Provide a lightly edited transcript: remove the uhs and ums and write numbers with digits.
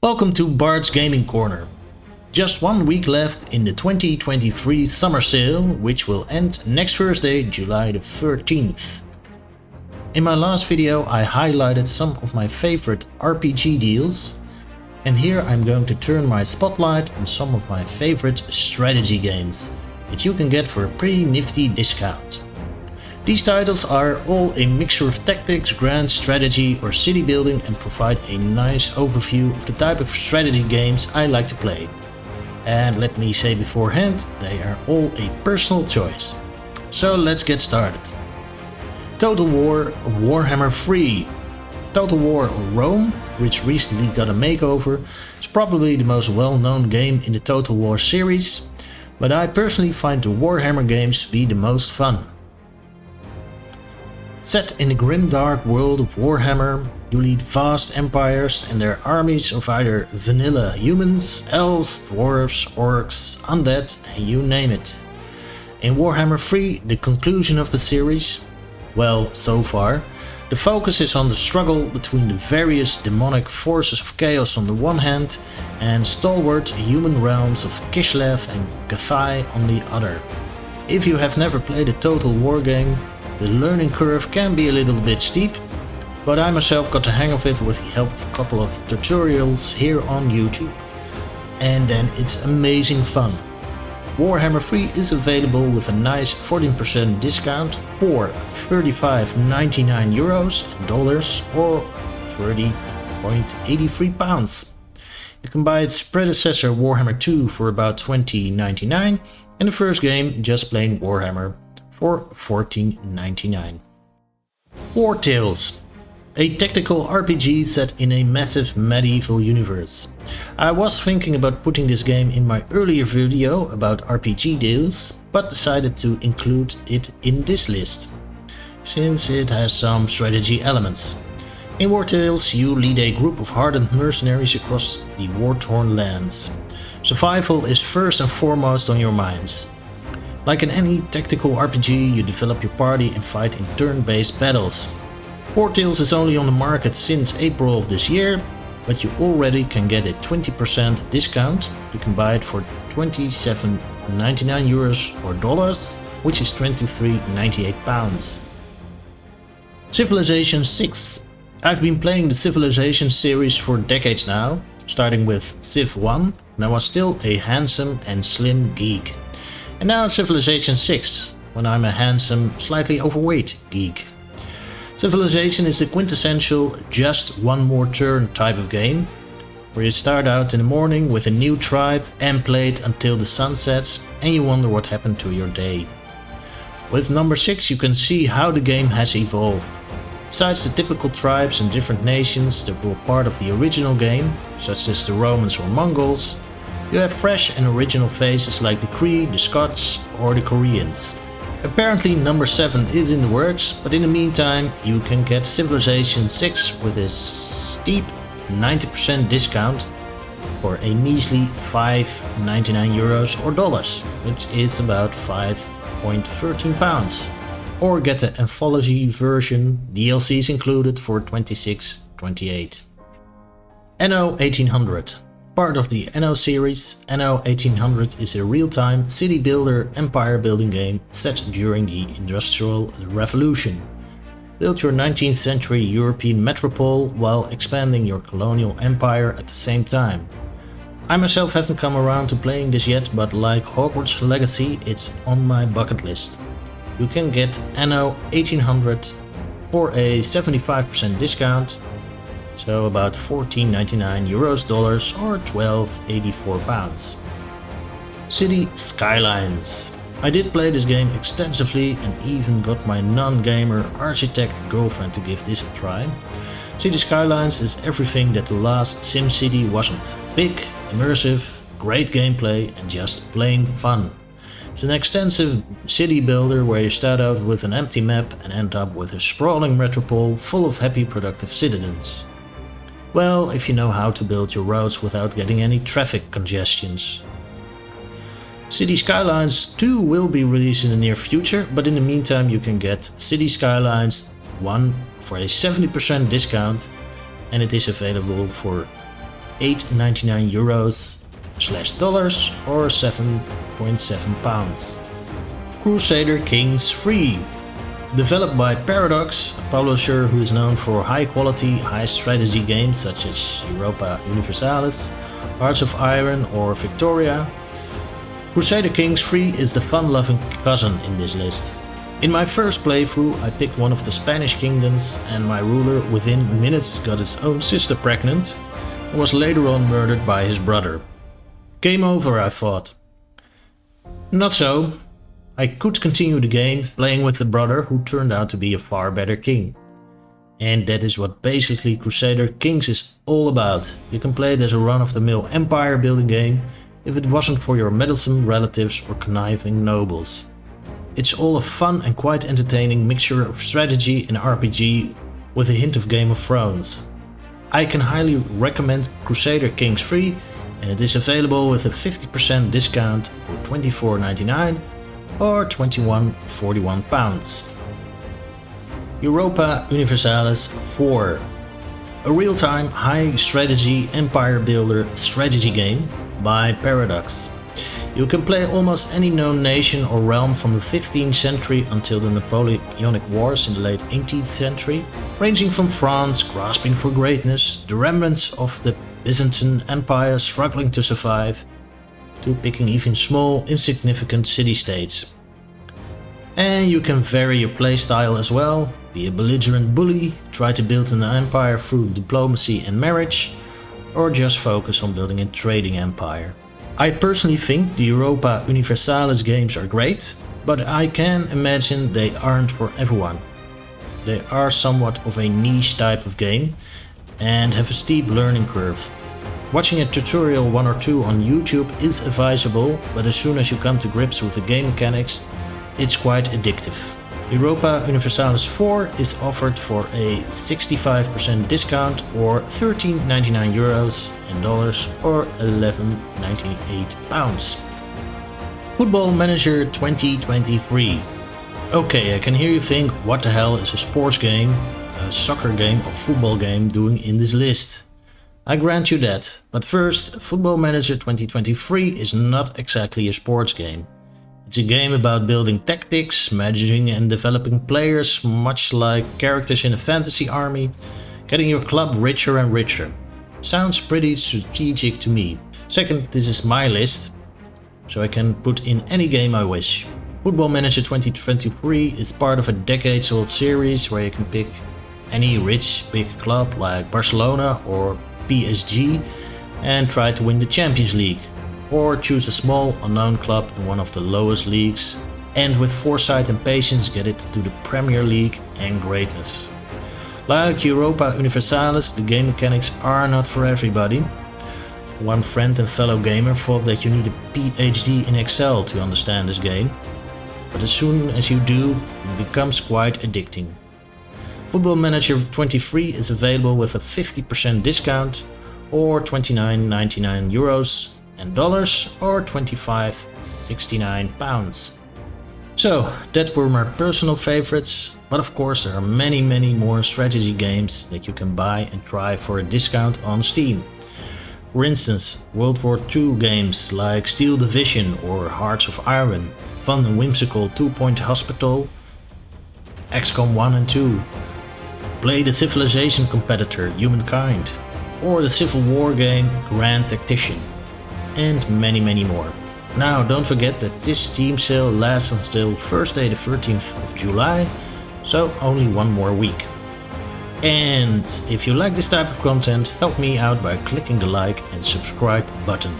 Welcome to Barts Gaming Corner. Just 1 week left in the 2023 summer sale, which will end next Thursday, July the 13th. In my last video I highlighted some of my favorite RPG deals, and here I'm going to turn my spotlight on some of my favorite strategy games that you can get for a pretty nifty discount. These titles are all a mixture of tactics, grand strategy or city building and provide a nice overview of the type of strategy games I like to play. And let me say beforehand, they are all a personal choice. So let's get started. Total War Warhammer III. Total War Rome, which recently got a makeover, is probably the most well-known game in the Total War series, but I personally find the Warhammer games to be the most fun. Set in the grimdark world of Warhammer, you lead vast empires and their armies of either vanilla humans, elves, dwarves, orcs, undead, and you name it. In Warhammer 3, the conclusion of the series, well, so far, the focus is on the struggle between the various demonic forces of chaos on the one hand and stalwart human realms of Kislev and Cathay on the other. If you have never played a Total War game, the learning curve can be a little bit steep, but I myself got the hang of it with the help of a couple of tutorials here on YouTube. And then it's amazing fun. Warhammer 3 is available with a nice 14% discount for €35.99 in dollars or £30.83. You can buy its predecessor Warhammer 2 for about $20.99 and the first game, just plain Warhammer, for $14.99. Wartales, a tactical RPG set in a massive medieval universe. I was thinking about putting this game in my earlier video about RPG deals, but decided to include it in this list, since it has some strategy elements. In Wartales you lead a group of hardened mercenaries across the war-torn lands. Survival is first and foremost on your minds. Like in any tactical RPG, you develop your party and fight in turn-based battles. Wartales is only on the market since April of this year, but you already can get a 20% discount. You can buy it for €27.99 or dollars, which is £23.98. Civilization 6. I've been playing the Civilization series for decades now, starting with Civ 1 when I was still a handsome and slim geek. And now Civilization 6, when I'm a handsome, slightly overweight geek. Civilization is the quintessential just one more turn type of game, where you start out in the morning with a new tribe and play it until the sun sets and you wonder what happened to your day. With number 6 you can see how the game has evolved. Besides the typical tribes and different nations that were part of the original game, such as the Romans or Mongols, you have fresh and original faces like the Cree, the Scots or the Koreans. Apparently number 7 is in the works, but in the meantime you can get Civilization 6 with a steep 90% discount for a measly €5.99 or dollars, which is about £5.13. Or get the anthology version, DLCs included, for $26.28. Anno 1800. Part of the Anno series, Anno 1800 is a real-time city builder empire building game set during the Industrial Revolution. Build your 19th century European metropole while expanding your colonial empire at the same time. I myself haven't come around to playing this yet, but like Hogwarts Legacy, it's on my bucket list. You can get Anno 1800 for a 75% discount, so about €14.99 dollars or £12.84. City Skylines. I did play this game extensively and even got my non-gamer architect girlfriend to give this a try. City Skylines is everything that the last SimCity wasn't. Big, immersive, great gameplay and just plain fun. It's an extensive city builder where you start out with an empty map and end up with a sprawling metropole full of happy productive citizens. Well, if you know how to build your roads without getting any traffic congestions. City Skylines 2 will be released in the near future, but in the meantime you can get City Skylines 1 for a 70% discount, and it is available for 8.99 euros/dollars or 7.7 pounds. Crusader Kings III. Developed by Paradox, a publisher who is known for high quality, high strategy games such as Europa Universalis, Hearts of Iron or Victoria, Crusader Kings III is the fun-loving cousin in this list. In my first playthrough I picked one of the Spanish kingdoms and my ruler within minutes got his own sister pregnant and was later on murdered by his brother. Game over, I thought. Not so. I could continue the game playing with the brother who turned out to be a far better king. And that is what basically Crusader Kings is all about. You can play it as a run-of-the-mill empire building game if it wasn't for your meddlesome relatives or conniving nobles. It's all a fun and quite entertaining mixture of strategy and RPG with a hint of Game of Thrones. I can highly recommend Crusader Kings III and it is available with a 50% discount for £24.99 or £21.41. Europa Universalis IV. A real-time, high-strategy empire builder strategy game by Paradox. You can play almost any known nation or realm from the 15th century until the Napoleonic Wars in the late 18th century, ranging from France grasping for greatness, the remnants of the Byzantine Empire struggling to survive, to picking even small, insignificant city-states. And you can vary your playstyle as well, be a belligerent bully, try to build an empire through diplomacy and marriage, or just focus on building a trading empire. I personally think the Europa Universalis games are great, but I can imagine they aren't for everyone. They are somewhat of a niche type of game and have a steep learning curve. Watching a tutorial 1 or 2 on YouTube is advisable, but as soon as you come to grips with the game mechanics, it's quite addictive. Europa Universalis IV is offered for a 65% discount or €13.99 in dollars or £11.98. Football Manager 2023. Okay, I can hear you think, what the hell is a sports game, a soccer game or football game doing in this list? I grant you that, but first, Football Manager 2023 is not exactly a sports game. It's a game about building tactics, managing and developing players, much like characters in a fantasy army, getting your club richer and richer. Sounds pretty strategic to me. Second, this is my list, so I can put in any game I wish. Football Manager 2023 is part of a decades-old series where you can pick any rich big club like Barcelona or PSG and try to win the Champions League, or choose a small unknown club in one of the lowest leagues and with foresight and patience get it to the Premier League and greatness. Like Europa Universalis, the game mechanics are not for everybody. One friend and fellow gamer thought that you need a PhD in Excel to understand this game, but as soon as you do, it becomes quite addicting. Football Manager 23 is available with a 50% discount or €29.99 in dollars or £25.69. So that were my personal favorites, but of course there are many more strategy games that you can buy and try for a discount on Steam. For instance, World War II games like Steel Division or Hearts of Iron, fun and whimsical 2-point hospital, XCOM 1 and 2, play the Civilization competitor Humankind, or the Civil War game Grand Tactician, and many more. Now don't forget that this Steam sale lasts until Thursday the 13th of July, so only one more week. And if you like this type of content, help me out by clicking the like and subscribe button.